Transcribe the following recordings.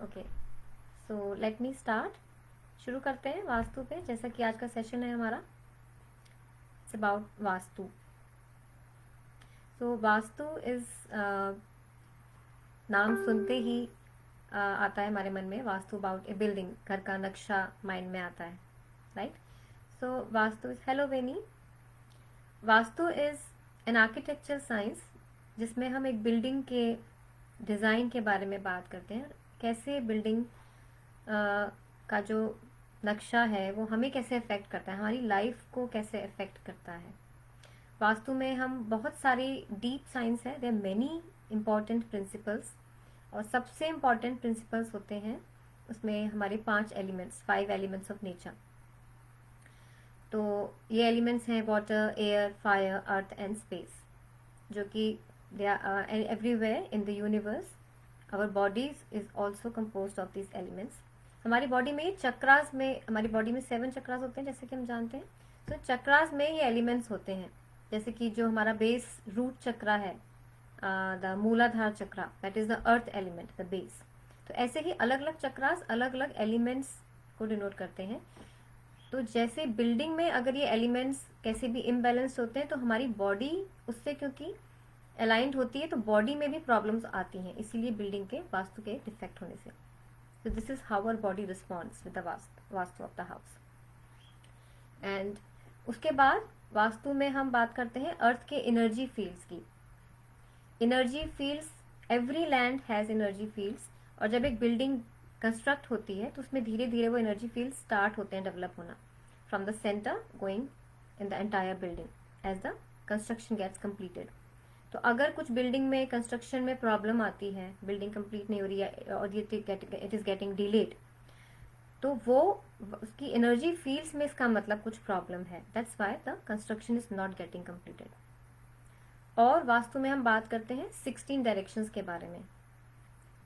Okay, सो let मी start. शुरू करते हैं वास्तु पे, जैसा कि आज का सेशन है हमारा, it's about vastu. So vastu is, नाम सुनते ही आता है हमारे मन में वास्तु अबाउट ए बिल्डिंग, घर का नक्शा माइंड में आता है, right. So vastu is, hello Veni. Vastu is an architecture science जिसमें हम एक बिल्डिंग के डिज़ाइन के बारे में बात करते हैं। कैसे बिल्डिंग का जो नक्शा है वो हमें कैसे अफेक्ट करता है, हमारी लाइफ को कैसे अफेक्ट करता है। वास्तु में हम बहुत सारी डीप साइंस है, देयर मेनी इम्पॉर्टेंट प्रिंसिपल्स, और सबसे इम्पॉर्टेंट प्रिंसिपल्स होते हैं उसमें हमारे 5 एलिमेंट्स, 5 एलिमेंट्स ऑफ नेचर। तो ये एलिमेंट्स हैं water, air, fire, earth and space, जो कि they are everywhere in the universe. Our bodies is also compose of this elements. हमारी बॉडी में चक्रास में, हमारी बॉडी में 7 चक्रास होते हैं जैसे कि हम जानते हैं। तो चक्रास में ये एलिमेंट्स होते हैं, जैसे कि जो हमारा बेस रूट चक्रा है, the Muladhara chakra, that is the earth element, the base. तो ऐसे ही अलग अलग चक्रास अलग अलग एलिमेंट्स को डिनोट करते हैं। तो जैसे बिल्डिंग में अगर ये एलिमेंट्स कैसे भी इम्बैलेंस होते हैं तो हमारी बॉडी उससे क्योंकि अलाइंड होती है तो बॉडी में भी प्रॉब्लम्स आती हैं, इसीलिए बिल्डिंग के वास्तु के डिफेक्ट होने से। So this is how our body responds with the vastu of the house. And उसके बाद वास्तु में हम बात करते हैं अर्थ के एनर्जी फील्ड्स की। Energy fields, every land has energy fields, और जब एक बिल्डिंग कंस्ट्रक्ट होती है तो उसमें धीरे धीरे वो एनर्जी फील्ड्स स्टार्ट होते हैं डेवलप होना, from the centre going in the entire building as the construction gets completed. तो अगर कुछ बिल्डिंग में कंस्ट्रक्शन में प्रॉब्लम आती है, बिल्डिंग कंप्लीट नहीं हो रही है और इट इज गेटिंग डिलेड, तो वो उसकी एनर्जी फील्ड्स में इसका मतलब कुछ प्रॉब्लम है, that's why the construction is not getting completed. और वास्तु में हम बात करते हैं 16 डायरेक्शंस के बारे में।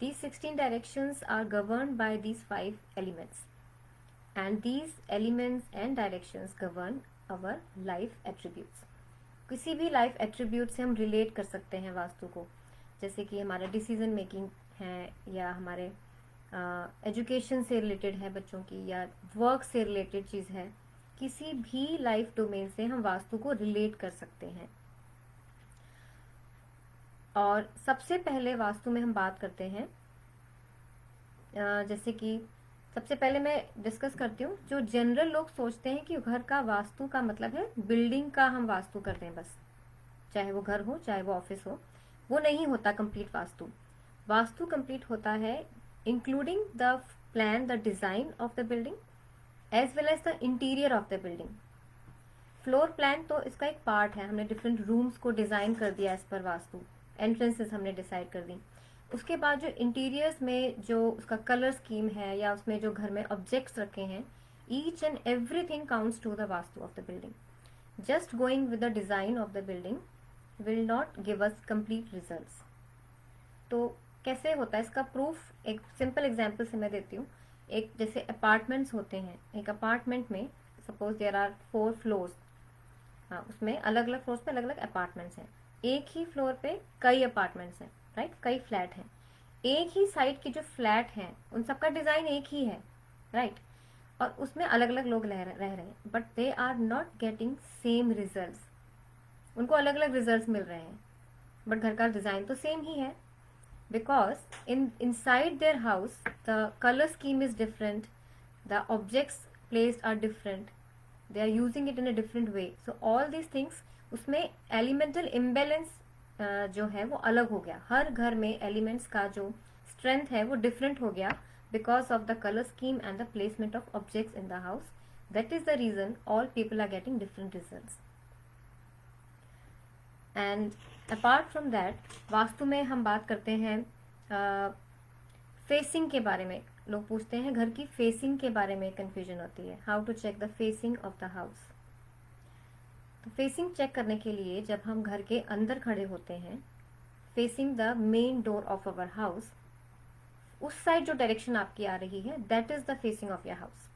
These 16 directions are governed by these 5 elements, and these elements and directions govern our life attributes. किसी भी लाइफ एट्रीब्यूट से हम रिलेट कर सकते हैं वास्तु को, जैसे कि हमारा डिसीजन मेकिंग है, या हमारे एजुकेशन से रिलेटेड है बच्चों की, या वर्क से रिलेटेड चीज़ है। किसी भी लाइफ डोमेन से हम वास्तु को रिलेट कर सकते हैं। और सबसे पहले वास्तु में हम बात करते हैं, जैसे कि सबसे पहले मैं डिस्कस करती हूँ, जो जनरल लोग सोचते हैं कि घर का वास्तु का मतलब है बिल्डिंग का हम वास्तु करते हैं बस, चाहे वो घर हो चाहे वो ऑफिस हो। वो नहीं होता कंप्लीट वास्तु। वास्तु कंप्लीट होता है including the plan, the design of the building as well as the interior of the building. Floor plan तो इसका एक पार्ट है, हमने डिफरेंट रूम्स को डिजाइन कर दिया एज पर वास्तु, एंट्रेंसेस हमने डिसाइड कर दी। उसके बाद जो इंटीरियर्स में जो उसका कलर स्कीम है, या उसमें जो घर में ऑब्जेक्ट्स रखे हैं, each and everything counts to the vastu of the building. Just going with the design of the building will not give us complete results. तो कैसे होता है इसका प्रूफ एक सिंपल एग्जांपल से मैं देती हूँ। एक जैसे अपार्टमेंट्स होते हैं, एक अपार्टमेंट में सपोज देयर आर 4 फ्लोर्स, हाँ, उसमें अलग अलग फ्लोर्स पे अलग अलग अपार्टमेंट्स हैं। एक ही फ्लोर पे कई अपार्टमेंट्स हैं, राइट, कई फ्लैट हैं। एक ही साइड के जो फ्लैट हैं उन सबका डिजाइन एक ही है, राइट, और उसमें अलग अलग लोग रह रहे हैं, but they are not getting same results. उनको अलग अलग रिजल्ट्स मिल रहे हैं, बट घर का डिजाइन तो सेम ही है, because inside their house the color scheme is different, the objects placed are different, they are using it in a different way. So all these things, उसमें elemental imbalance जो है वो अलग हो गया। हर घर में एलिमेंट्स का जो स्ट्रेंथ है वो डिफरेंट हो गया because of the colour scheme and the placement of objects in the house. That is the reason all people are getting different results. And apart from that, vastu में हम बात करते हैं फेसिंग के बारे में। लोग पूछते हैं घर की फेसिंग के बारे में, कंफ्यूजन होती है, how to check the facing of the house. तो फेसिंग चेक करने के लिए जब हम घर के अंदर खड़े होते हैं, facing the main door of our house, उस साइड जो डायरेक्शन आपकी आ रही है, that is the facing of your house.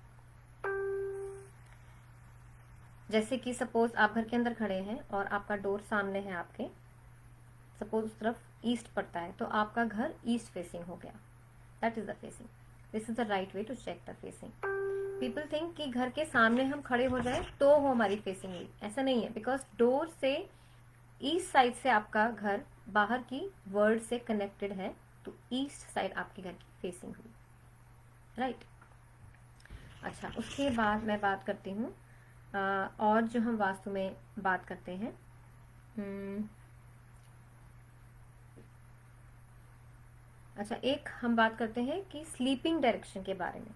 जैसे कि सपोज आप घर के अंदर खड़े हैं और आपका डोर सामने है आपके, सपोज उस तरफ ईस्ट पड़ता है, तो आपका घर ईस्ट फेसिंग हो गया। That is the facing. This is the right way to check the facing. People think कि घर के सामने हम खड़े हो जाए तो हो हमारी फेसिंग हुई. ऐसा नहीं है, बिकॉज डोर से ईस्ट साइड से आपका घर बाहर की वर्ल्ड से कनेक्टेड है, तो ईस्ट साइड आपके घर की फेसिंग हुई. राइट. अच्छा, उसके बाद मैं बात करती हूँ और जो हम वास्तु में बात करते हैं, अच्छा एक हम बात करते हैं कि स्लीपिंग डायरेक्शन के बारे में.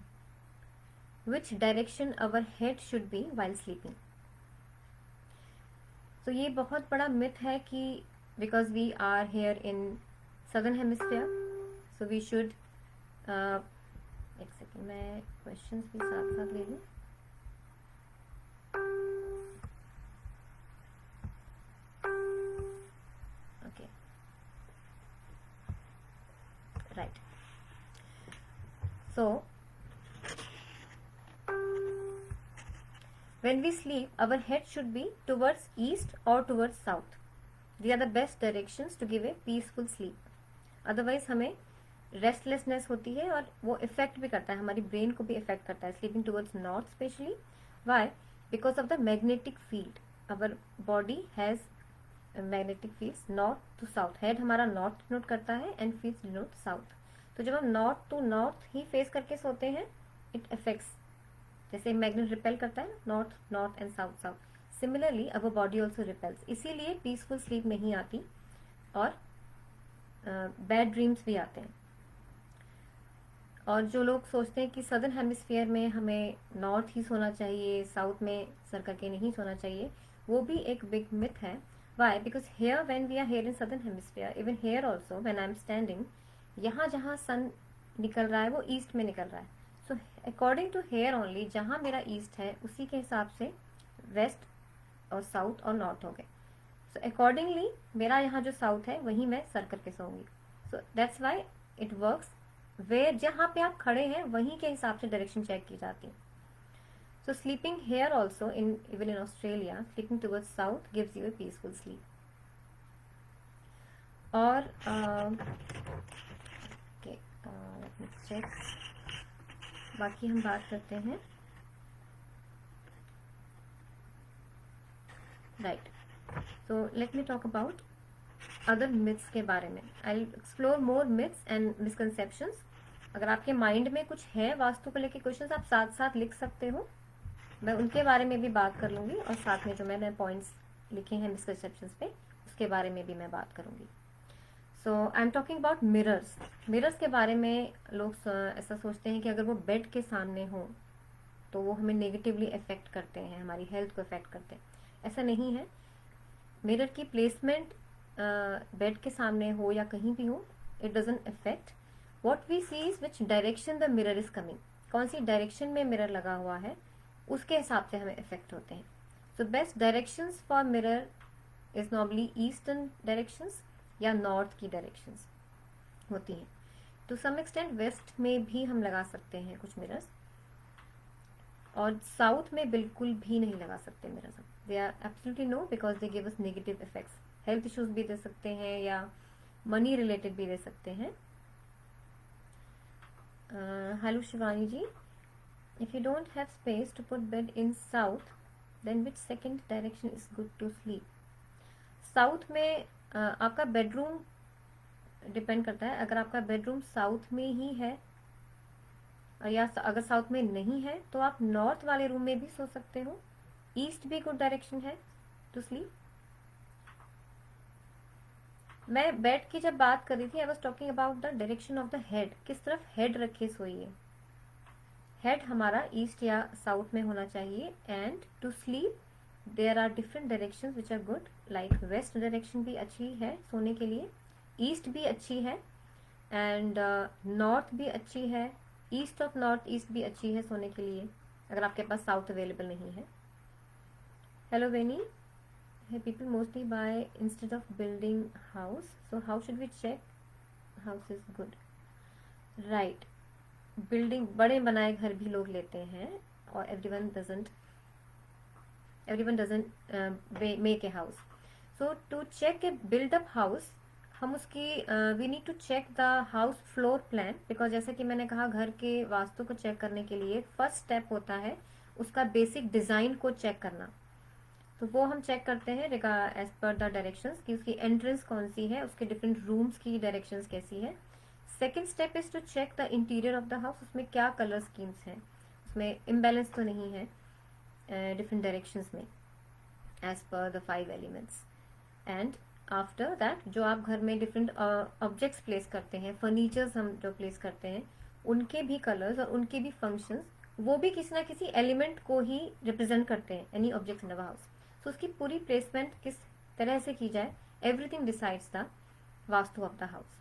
Which direction our head should be while sleeping. तो ये बहुत बड़ा मिथ है कि because we are here in southern hemisphere, so we should, एक सेकेंड मैं क्वेश्चंस भी साथ साथ ले लूँ. Okay, right. So when we sleep, our head should be towards east or towards south. They are the best directions to give a peaceful sleep. Otherwise हमें restlessness होती है और वो इफेक्ट भी करता है, हमारी ब्रेन को भी इफेक्ट करता है. Sleeping towards north specially. Why? Because of the magnetic field. Our body has magnetic fields north to south. Head हमारा नॉर्थ डिनोट करता है एंड फील्ड्स डिनोट साउथ. तो जब हम नॉर्थ टू नॉर्थ ही फेस करके सोते हैं, इट इफेक्ट्स, जैसे मैग्नेट रिपेल करता है north north and south south, similarly our body also repels. इसीलिए पीसफुल स्लीप नहीं आती और बैड ड्रीम्स भी आते हैं. और जो लोग सोचते हैं कि सदर्न हेमिस्फीयर में हमें नॉर्थ ही सोना चाहिए, साउथ में सर करके नहीं सोना चाहिए, वो भी एक बिग मिथ है. Why? Because here when we are here in southern hemisphere, even here also when I am standing, यहाँ जहाँ सन निकल रहा है वो ईस्ट में निकल रहा है. So according to here only, जहाँ मेरा ईस्ट है उसी के हिसाब से वेस्ट और साउथ और नॉर्थ हो गए. सो अकॉर्डिंगली मेरा यहाँ जो साउथ है वहीं मैं सर करके सोऊंगी. So that's why it works. वे जहाँ पे आप खड़े हैं वहीं के हिसाब से डायरेक्शन चेक की जाती है. So sleeping here also in even in Australia, sleeping towards south gives you a peaceful sleep. और लेट मी चेक, बाकी हम बात करते हैं. Right. So let me talk about other myths के बारे में. I explore more myths and misconceptions. अगर आपके माइंड में कुछ है वास्तु को लेके क्वेश्चंस, आप साथ साथ लिख सकते हो. मैं उनके बारे में भी बात कर लूंगी और साथ में जो मैंने पॉइंट्स लिखे हैं मिसकंसेप्शंस पे, उसके बारे में भी मैं बात करूंगी. So I am talking about mirrors. Mirrors के बारे में लोग ऐसा सोचते हैं कि अगर वो बेड के सामने हो तो वो हमें नेगेटिवली इफेक्ट करते हैं, हमारी हेल्थ को इफेक्ट करते हैं. ऐसा नहीं है. मिरर की प्लेसमेंट बेड के सामने हो या कहीं भी हो, it doesn't effect. What we see is which direction the mirror is coming. कौन सी डायरेक्शन में मिरर लगा हुआ है उसके हिसाब से हमें इफेक्ट होते हैं. So best directions for mirror is normally eastern directions या नॉर्थ की डायरेक्शंस होती हैं. टू सम एक्सटेंट वेस्ट में भी हम लगा सकते हैं कुछ मिरर्स, और साउथ में बिल्कुल भी नहीं लगा सकते mirrors. They are absolutely no, because they give us negative effects. Health issues भी दे सकते हैं या मनी रिलेटेड भी दे सकते हैं. Hello Shivani ji, if you don't have space to put bed in south, then which second direction is good to sleep. South में आपका बेडरूम डिपेंड करता है. अगर आपका बेडरूम साउथ में ही है या अगर साउथ में नहीं है तो आप नॉर्थ वाले रूम में भी सो सकते हो. ईस्ट भी गुड डायरेक्शन है टू स्लीप. मैं बेड की जब बात कर रही थी, I was talking about the direction of the head. किस तरफ हेड रखे सोइए. हेड हमारा ईस्ट या साउथ में होना चाहिए. And to sleep there are different directions which are good. Like west direction भी अच्छी है सोने के लिए, ईस्ट भी अच्छी है, एंड नॉर्थ भी अच्छी है. ईस्ट ऑफ नॉर्थ ईस्ट भी अच्छी है सोने के लिए अगर आपके पास साउथ अवेलेबल नहीं है. Hello Veni, people mostly buy instead of building house, so how should we check house is good. Right, building बड़े बनाए घर भी लोग लेते हैं और everyone doesn't make a house. So to check a build up house, हम उसकी we need to check the house floor plan, because जैसे कि मैंने कहा घर के वास्तु को चेक करने के लिए फर्स्ट स्टेप होता है उसका बेसिक डिज़ाइन को चेक करना। तो वो हम चेक करते हैं एज पर द डायरेक्शंस कि उसकी एंट्रेंस कौन सी है, उसके डिफरेंट रूम्स की डायरेक्शंस कैसी है। Second step is to check the interior of the house, उसमें क्या कलर स्कीम्स हैं, उसमें इम्बैलेंस तो नहीं है डिफरेंट डायरेक्शंस में एज पर the 5 elements. And after that जो आप घर में डिफरेंट ऑब्जेक्ट्स प्लेस करते हैं, फर्नीचर्स हम जो प्लेस करते हैं, उनके भी कलर्स और उनके भी फंक्शंस वो भी किसी ना किसी एलिमेंट को ही रिप्रेजेंट करते हैं, any object in the house. तो उसकी पूरी प्लेसमेंट किस तरह से की जाए, everything decides the vastu of the house.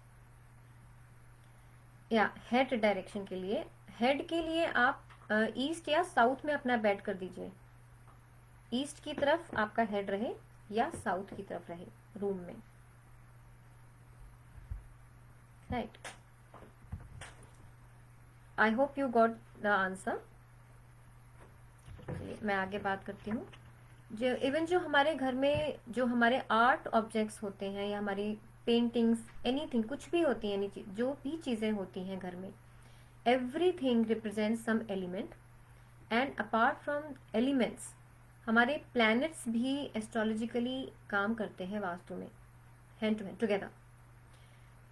या हेड डायरेक्शन के लिए, हेड के लिए आप ईस्ट या साउथ में अपना बेड कर दीजिए। ईस्ट की तरफ आपका हेड रहे या साउथ की तरफ रहे रूम में, right. I hope you got the answer. मैं आगे बात करती हूँ। जो इवन जो हमारे घर में जो हमारे आर्ट ऑब्जेक्ट्स होते हैं या हमारी पेंटिंग्स, एनीथिंग, कुछ भी होती है, जो भी चीज़ें होती हैं घर में, everything represents some element. And apart from elements हमारे प्लैनेट्स भी एस्ट्रोलॉजिकली काम करते हैं वास्तु में, hand to hand together,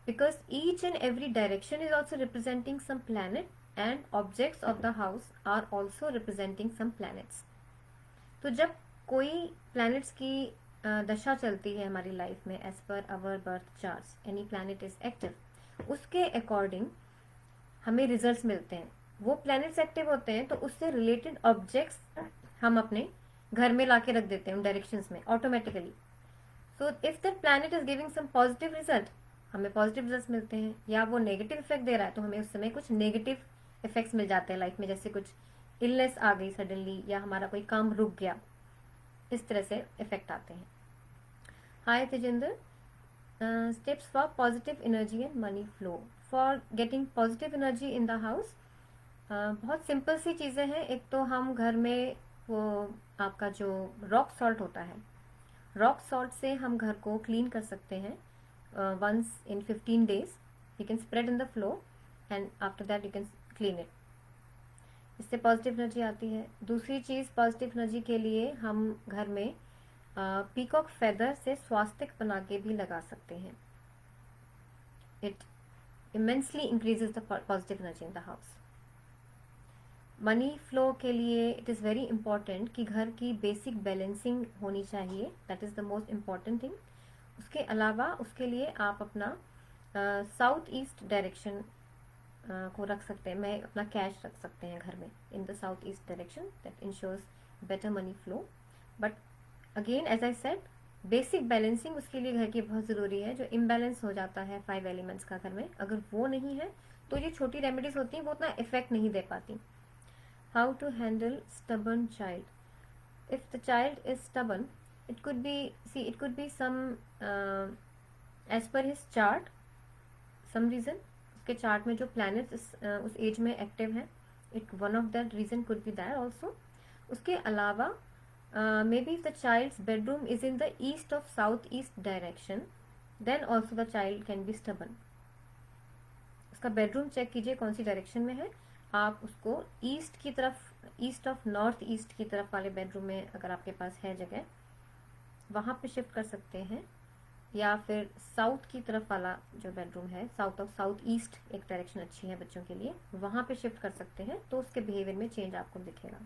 because each and every direction is also representing some planet and objects of the house are also representing some planets. तो जब कोई planets की दशा चलती है हमारी लाइफ में as per our birth charts, any planet is active, उसके अकॉर्डिंग हमें रिजल्ट्स मिलते हैं। वो प्लैनेट्स एक्टिव होते हैं तो उससे रिलेटेड ऑब्जेक्ट्स हम अपने घर में लाके रख देते हैं उन डायरेक्शंस में automatically. So if that planet is giving some positive result, हमें पॉजिटिव रिजल्ट्स मिलते हैं, या वो नेगेटिव इफेक्ट दे रहा है तो हमें उस समय कुछ नेगेटिव इफेक्ट्स मिल जाते हैं लाइफ में, जैसे कुछ इलनेस आ गई सडनली या हमारा कोई काम रुक गया, इस तरह से इफेक्ट आते हैं। Hi Tejinder, steps for positive energy and money flow, for getting positive energy in the house. बहुत सिंपल सी चीज़ें हैं। एक तो हम घर में वो आपका जो रॉक सॉल्ट होता है, रॉक सॉल्ट से हम घर को क्लीन कर सकते हैं once in 15 days। You can spread in the floor and after that you can clean it. इससे पॉजिटिव एनर्जी आती है। दूसरी चीज़, पॉजिटिव एनर्जी के लिए हम घर में पीकॉक फेदर से स्वास्तिक बना के भी लगा सकते हैं। It immensely increases the positive energy in the house. Money flow के लिए इट इज़ वेरी इंपॉर्टेंट कि घर की बेसिक बैलेंसिंग होनी चाहिए, that is the most important thing. उसके अलावा उसके लिए आप अपना साउथ ईस्ट डायरेक्शन को रख सकते हैं, मैं अपना कैश रख सकते हैं घर में in the south east direction, that ensures better money flow. But again as I said, basic balancing उसके लिए घर की बहुत ज़रूरी है। जो इम्बैलेंस हो जाता है 5 एलिमेंट्स का घर में, अगर वो नहीं है तो ये छोटी रेमेडीज होती हैं, वो उतना इफेक्ट नहीं दे पाती। How to handle stubborn child, if the child is stubborn, it could be some as per his chart, some reason उसके चार्ट में जो प्लैनेट्स उस एज में एक्टिव हैं, it one of that reason could be that also. उसके अलावा may be if the child's bedroom is in the east of south east direction, then also the child can be stubborn. उसका bedroom check कीजिए कौन सी direction में है, आप उसको ईस्ट की तरफ, ईस्ट ऑफ नॉर्थ ईस्ट की तरफ वाले बेडरूम में अगर आपके पास है जगह, वहाँ पे शिफ्ट कर सकते हैं। या फिर साउथ की तरफ वाला जो बेडरूम है, साउथ ऑफ साउथ ईस्ट एक डायरेक्शन अच्छी है बच्चों के लिए, वहाँ पे शिफ्ट कर सकते हैं, तो उसके बिहेवियर में चेंज आपको दिखेगा।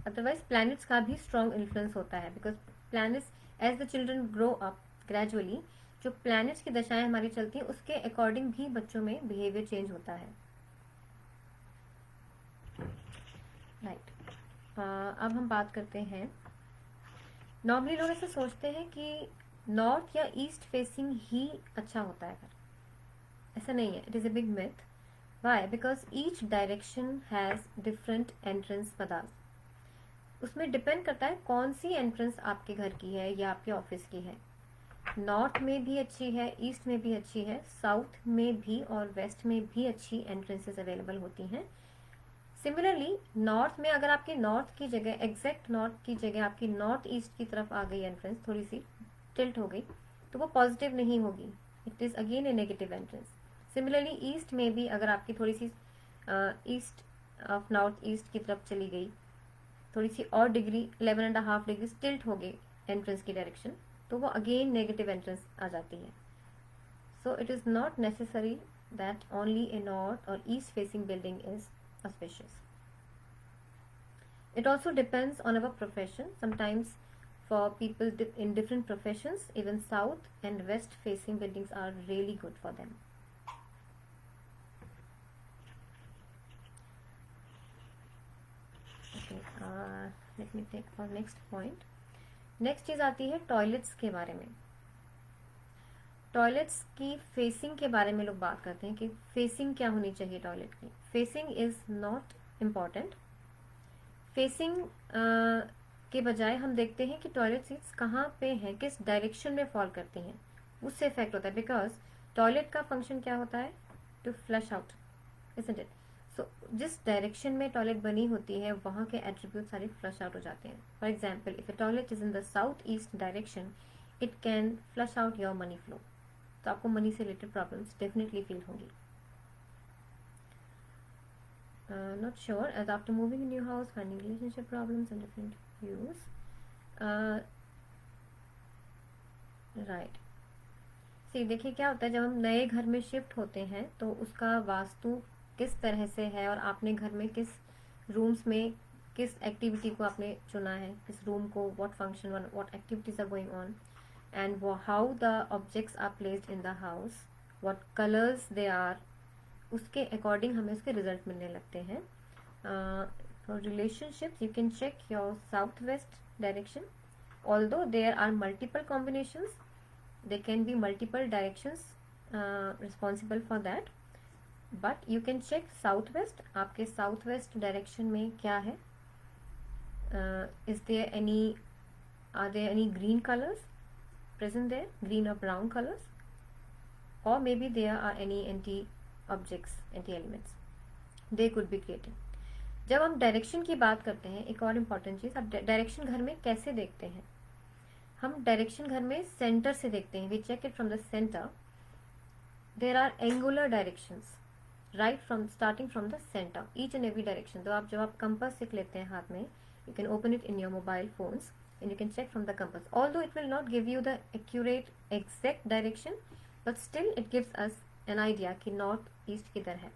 अदरवाइज प्लैनेट्स का भी स्ट्रॉन्ग इन्फ्लुएंस होता है, because planets as the children grow up gradually, जो प्लैनेट्स की दशाएं हमारी चलती हैं उसके अकॉर्डिंग भी बच्चों में बिहेवियर चेंज होता है, राइट। अब हम बात करते हैं, नॉर्मली लोग ऐसे सोचते हैं कि नॉर्थ या ईस्ट फेसिंग ही अच्छा होता है घर। ऐसा नहीं है, it is a big myth. Why? Because each direction has different entrance पदार्थ। उसमें डिपेंड करता है कौन सी एंट्रेंस आपके घर की है या आपके ऑफिस की है। नॉर्थ में भी अच्छी है, ईस्ट में भी अच्छी है, साउथ में भी और वेस्ट में भी अच्छी एंट्रेंसेस अवेलेबल होती हैं। सिमिलरली नॉर्थ में अगर आपके नॉर्थ की जगह, एग्जैक्ट नॉर्थ की जगह आपकी नॉर्थ ईस्ट की तरफ आ गई एंट्रेंस, थोड़ी सी टिल्ट हो गई, तो वो पॉजिटिव नहीं होगी, it is again A negative entrance. Similarly east में भी अगर आपकी थोड़ी सी ईस्ट ऑफ नॉर्थ ईस्ट की तरफ चली गई, थोड़ी सी और डिग्री 11.5 डिग्री टिल्ट हो गई एंट्रेंस की डायरेक्शन, तो वो अगेन नेगेटिव एंट्रेंस आ जाती है. So it is not necessary that only a north or east facing building is auspicious. It also depends on our profession. Sometimes for people in different professions, even south and west facing buildings are really good for them. Okay, let me take our next point. Next चीज़ आती है toilets के बारे में. Toilets की facing के बारे में लोग बात करते हैं कि फेसिंग क्या होनी चाहिए टॉयलेट की. Facing is not important. Facing के बजाय हम देखते हैं कि टॉयलेट सीट्स कहाँ पे हैं, किस डायरेक्शन में फॉल करती हैं, उससे इफेक्ट होता है. बिकॉज टॉयलेट का फंक्शन क्या होता है, to flush out, isn't it. So जिस डायरेक्शन में टॉयलेट बनी होती है वहाँ के एट्रीब्यूट सारे फ्लश आउट हो जाते हैं. For example, if A toilet is in the south east direction, it can flush out your money flow. तो आपको मनी से रिलेटेड प्रॉब्लम्स डेफिनेटली फील होंगी. Not sure, as after moving a new house, finding relationship problems and different views. Right. See, देखिए क्या होता है जब हम नए घर में शिफ्ट होते हैं तो उसका वास्तु किस तरह से है और आपने घर में किस रूम्स में किस एक्टिविटी को आपने चुना है, किस रूम को, what function, what activities are going on, and how the objects are placed in the house, what colors they are, उसके अकॉर्डिंग हमें उसके रिजल्ट मिलने लगते हैं. For relationships you can check your south west direction. Although there are multiple combinations, they can be multiple directions responsible for that, but you can check south west. आपके south west direction में क्या है, is there any, are there any green colours present there, green or brown colors, or maybe there are any anti objects, anti elements they could be created. जब हम direction की बात करते हैं, एक और इम्पॉर्टेंट चीज़, आप डायरेक्शन घर में कैसे देखते हैं. हम डायरेक्शन घर में सेंटर से देखते हैं. We check it from the centre. There are angular directions right from starting from the centre, each and every direction. तो आप जब आप कंपास सीख लेते हैं हाथ में, you can open it in your mobile phones and you can check from the compass. Although it will not give you the accurate exact direction, but still it gives us an idea कि north east किधर है.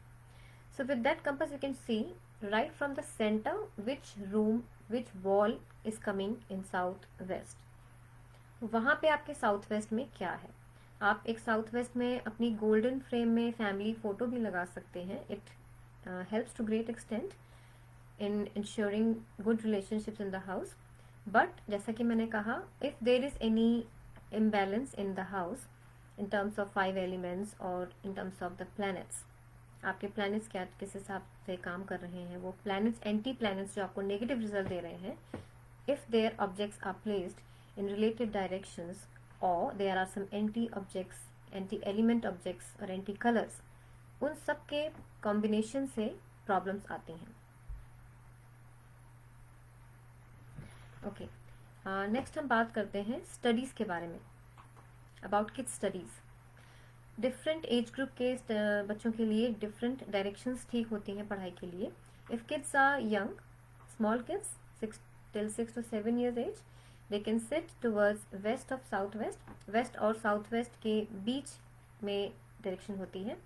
So with that compass you can see right from the center which room, which wall is coming in south west. वहाँ पे आपके south waste में क्या है. आप एक साउथ वेस्ट में अपनी गोल्डन फ्रेम में फैमिली फोटो भी लगा सकते हैं. It helps to great extent in ensuring good relationships in the house. But जैसा कि मैंने कहा, if there is any imbalance in the house in terms of 5 elements और in terms of the planets, आपके प्लैनेट्स क्या किस हिसाब से काम कर रहे हैं, वो प्लैनेट्स एंटी प्लैनेट्स जो आपको नेगेटिव रिजल्ट दे रहे हैं, if their objects are placed in related directions और there are some anti objects, anti element objects और एंटी कलर्स, उन सब के कॉम्बिनेशन से प्रॉब्लम्स आती हैं. ओके, नेक्स्ट हम बात करते हैं स्टडीज़ के बारे में. About kids studies, different age group के बच्चों के लिए डिफरेंट डायरेक्शंस ठीक होती हैं पढ़ाई के लिए. If kids are young, small kids 6 to 7 years age, they can sit towards west of south west. West और साउथ वेस्ट के बीच में डायरेक्शन होती है,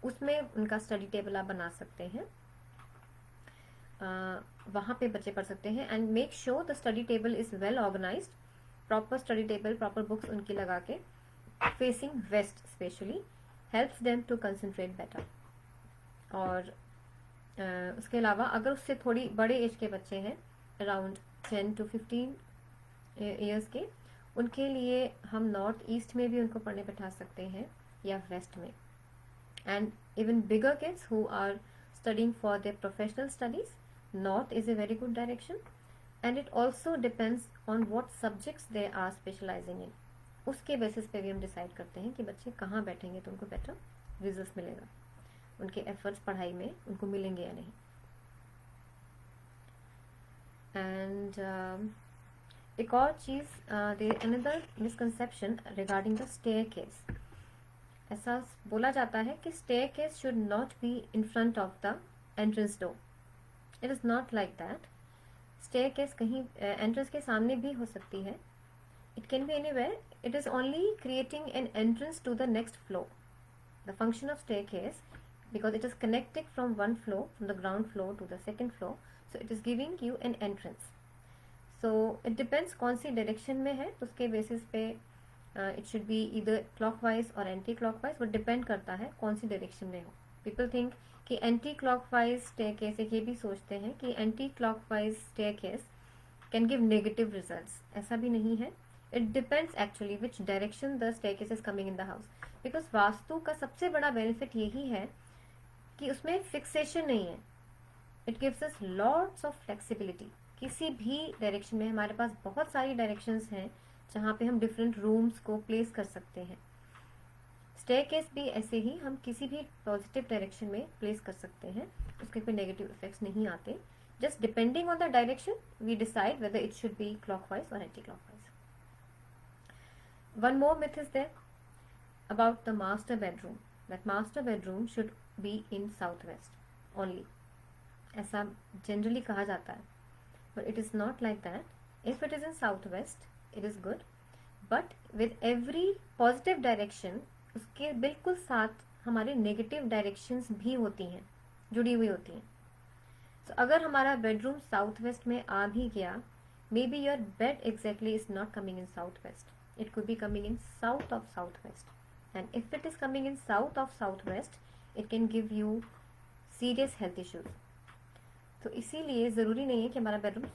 उसमें उनका स्टडी टेबल आप बना सकते हैं. वहाँ पे बच्चे पढ़ सकते हैं. And make sure the study table is well organised. Proper study table, proper books उनकी लगा के, facing west specially, helps them to concentrate better. और उसके अलावा अगर उससे थोड़ी बड़े एज के बच्चे हैं, अराउंड 10 to 15 ईयर्स के, उनके लिए हम नॉर्थ ईस्ट में भी उनको पढ़ने बैठा सकते हैं या वेस्ट में. And even bigger kids who are studying for their professional studies, north is a very good direction. And it also depends on what subjects they are specializing in. उसके बेसिस पे भी हम डिसाइड करते हैं कि बच्चे कहाँ बैठेंगे तो उनको बेटर रिजल्ट मिलेगा, उनके एफर्ट्स पढ़ाई में उनको मिलेंगे या नहीं. एंड एक और चीज़, another misconception regarding the staircase. ऐसा बोला जाता है कि staircase should not be in front of the entrance door. It is not like that. Staircase कहीं एंट्रेंस के सामने भी हो सकती है. It can be anywhere. It is only creating an entrance to the next floor. The function of staircase, because it is connecting from one floor, from the ground floor to the second floor, so it is giving you an entrance. So it depends कौन सी direction में है, तो उसके basis पे it should B इधर clockwise और anti clockwise. वो डिपेंड करता है कौन सी डायरेक्शन में हो. पीपल थिंक कि एंटी क्लॉकवाइज स्टेयरकेस, ये भी सोचते हैं कि anti clockwise staircase can give negative results. ऐसा भी नहीं है. It depends actually which direction the staircase is coming in the house. Because vastu का सबसे बड़ा बेनिफिट यही है कि उसमें फिक्सेशन नहीं है. It gives us lots of flexibility. किसी भी डायरेक्शन में, हमारे पास बहुत सारी डायरेक्शंस हैं जहाँ पे हम डिफरेंट रूम्स को प्लेस कर सकते हैं. स्टेयरकेस भी ऐसे ही हम किसी भी पॉजिटिव डायरेक्शन में प्लेस कर सकते हैं. उसके कोई नेगेटिव इफेक्ट्स नहीं आते. Just depending on the direction we decide whether it should be clockwise और anti clockwise. One more myth is there about the master bedroom, that master bedroom should be in southwest only. ऐसा generally कहा जाता है, but it is not like that. If it is in southwest, it is good, but with every positive direction, उसके बिल्कुल साथ हमारे negative directions भी होती हैं, जुड़ी हुई होती हैं. So अगर हमारा bedroom southwest में आ भी गया, maybe your bed exactly is not coming in southwest. It could be coming in south of southwest. And if it is coming in south of southwest, it can give you serious health issues. तो इसीलिए ज़रूरी नहीं है कि हमारा bedroom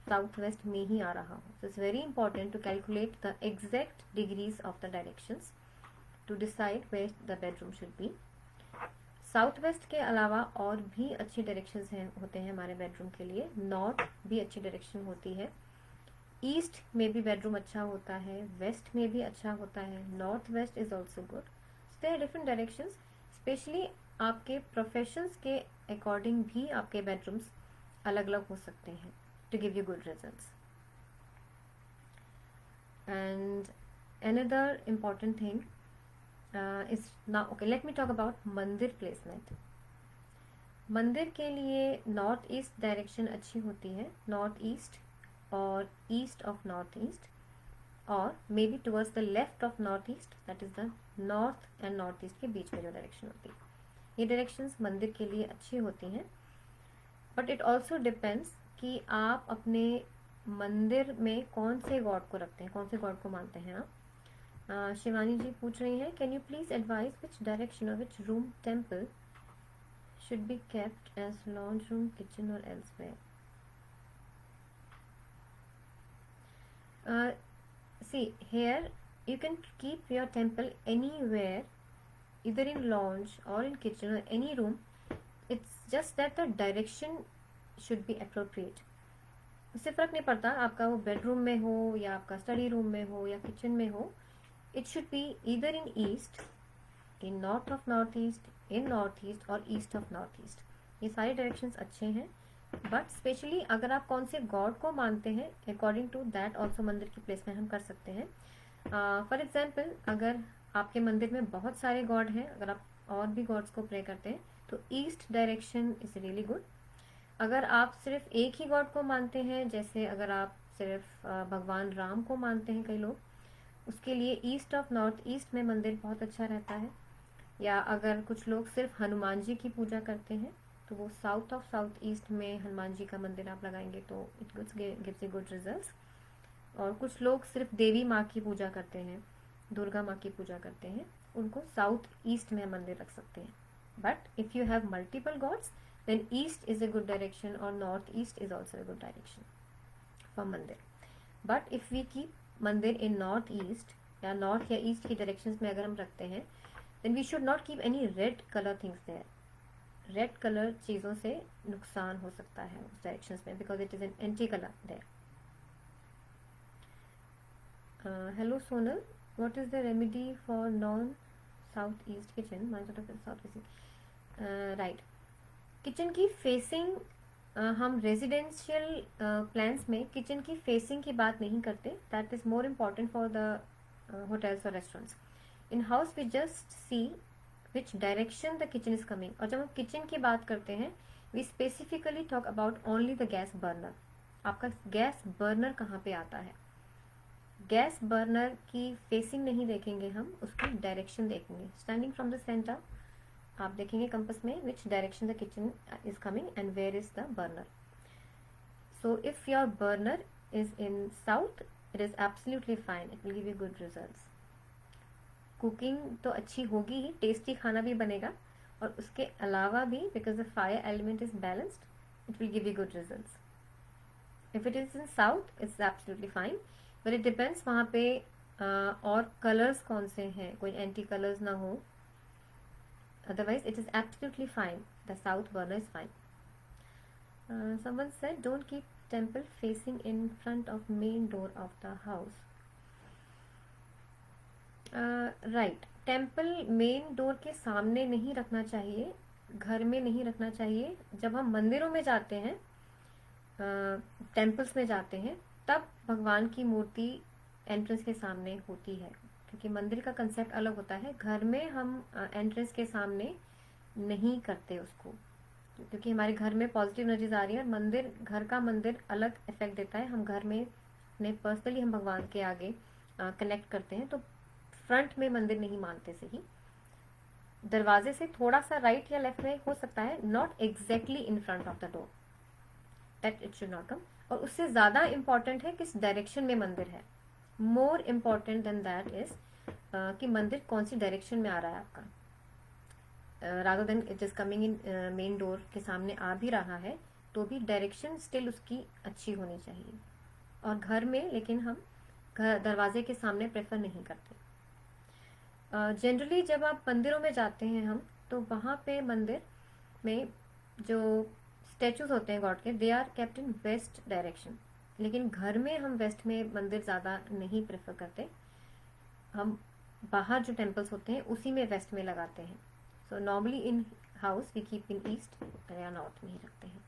south west में ही आ रहा हो. So it's very important to calculate the exact degrees of the directions to decide where the bedroom should be. South west के अलावा और भी अच्छी डायरेक्शंस हैं होते हैं हमारे बेडरूम के लिए. नॉर्थ भी अच्छी डायरेक्शन होती है. ईस्ट में भी बेडरूम अच्छा होता है. वेस्ट में भी अच्छा होता है. North west is also good. There are different directions. Specially आपके प्रोफेशंस के अकॉर्डिंग भी आपके बेडरूम्स अलग अलग हो सकते हैं to give you good results. And another important thing is now, okay, let me talk about mandir placement. मंदिर के लिए नॉर्थ ईस्ट डायरेक्शन अच्छी होती है. नॉर्थ ईस्ट और ईस्ट ऑफ नॉर्थ ईस्ट, और may be towards the left of north east, that is the north and north east के बीच में जो डायरेक्शन होती है. ये डायरेक्शंस मंदिर के लिए अच्छी होती हैं. बट इट ऑल्सो डिपेंड्स कि आप अपने मंदिर में कौन से गॉड को रखते हैं, कौन से गॉड को मानते हैं आप. शिवानी जी पूछ रही हैं, can you please advise which direction और which room temple should be kept as lounge room, kitchen और elsewhere. See, here you can keep your temple anywhere, either in lounge or in kitchen or any room. It's just that the direction should be appropriate. उससे फ़र्क नहीं पड़ता आपका वो bedroom में हो या आपका स्टडी रूम में हो या किचन में हो. It should be either in east, in north of north east, in north east और east of north east. ये सारे डायरेक्शंस अच्छे हैं. बट स्पेशली अगर आप कौन से गॉड को मानते हैं, अकॉर्डिंग टू दैट ऑल्सो मंदिर की प्लेसमेंट हम कर सकते हैं. फॉर एग्जाम्पल, अगर आपके मंदिर में बहुत सारे गॉड हैं, अगर आप और भी गॉड्स को प्रे करते हैं, तो east direction is really good. अगर आप सिर्फ एक ही गॉड को मानते हैं, जैसे अगर आप सिर्फ भगवान राम को मानते हैं कई लोग, उसके लिए ईस्ट ऑफ नॉर्थ ईस्ट में मंदिर बहुत अच्छा रहता है. या अगर कुछ लोग सिर्फ हनुमान जी की पूजा करते हैं, तो वो साउथ ऑफ साउथ ईस्ट में हनुमान जी का मंदिर आप लगाएंगे तो it gives you good results. और कुछ लोग सिर्फ देवी माँ की पूजा करते हैं, दुर्गा माँ की पूजा करते हैं, उनको साउथ ईस्ट में मंदिर रख सकते हैं. But if you have multiple gods, then east is a good direction और north east is also a good direction for mandir. But if we keep mandir in north east या नॉर्थ या ईस्ट की directions में अगर हम रखते हैं, then we should not keep any red colour things there. Red colour चीज़ों से नुकसान हो सकता है उस डायरेक्शंस में, because it is an anti colour there. Hello Sonal, what is the remedy for non south east kitchen, my sort of south east. Right, kitchen की facing हम रेजिडेंशियल प्लान्स में किचन की फेसिंग की बात नहीं करते. That is more important for the hotels और restaurants. In house we just see which direction the kitchen is coming. और जब हम किचन की बात करते हैं we specifically talk about only the gas burner. आपका गैस बर्नर कहाँ पे आता है. गैस बर्नर की फेसिंग नहीं देखेंगे हम, उसकी डायरेक्शन देखेंगे. स्टैंडिंग फ्रॉम द सेंटर आप देखेंगे कंपास में which direction the kitchen is coming and where is the burner. So if your burner is in south it is absolutely fine, it will give you good results. Cooking तो अच्छी होगी ही, tasty खाना भी बनेगा और उसके अलावा भी because the fire element is balanced it will give you good results. If it is in south it's absolutely fine but it depends वहाँ पे और कलर्स कौन से हैं, कोई एंटी कलर्स ना हो. Otherwise, it is absolutely fine. The south burner is fine. Someone said, don't keep temple facing in front of main door of the house. Right. Temple main door के सामने नहीं रखना चाहिए, घर में नहीं रखना चाहिए. जब हम मंदिरों में जाते हैं, टेम्पल्स में जाते हैं, तब भगवान की मूर्ति एंट्रेंस के सामने होती है क्योंकि मंदिर का कंसेप्ट अलग होता है. घर में हम एंट्रेंस के सामने नहीं करते उसको क्योंकि हमारे घर में पॉजिटिव एनर्जीज आ रही है. मंदिर, घर का मंदिर अलग इफेक्ट देता है. हम घर में अपने पर्सनली हम भगवान के आगे कनेक्ट करते हैं, तो फ्रंट में मंदिर नहीं मानते. सही दरवाजे से थोड़ा सा राइट या लेफ्ट में हो सकता है, not exactly in front of the door, that it should not come. और उससे ज्यादा इंपॉर्टेंट है किस डायरेक्शन में मंदिर है. More important than that is कि मंदिर कौन सी डायरेक्शन में आ रहा है आपका. Rather than it is coming in main door के सामने आ भी रहा है तो भी डायरेक्शन स्टिल उसकी अच्छी होनी चाहिए. और घर में लेकिन हम दरवाजे के सामने प्रेफर नहीं करते. जनरली जब आप मंदिरों में जाते हैं हम, तो वहाँ पे मंदिर में जो स्टेचूज होते हैं गॉड के, they are kept in west direction. लेकिन घर में हम वेस्ट में मंदिर ज़्यादा नहीं प्रेफर करते. हम बाहर जो टेम्पल्स होते हैं उसी में वेस्ट में लगाते हैं. So normally in house we keep in east या नॉर्थ में ही रखते हैं.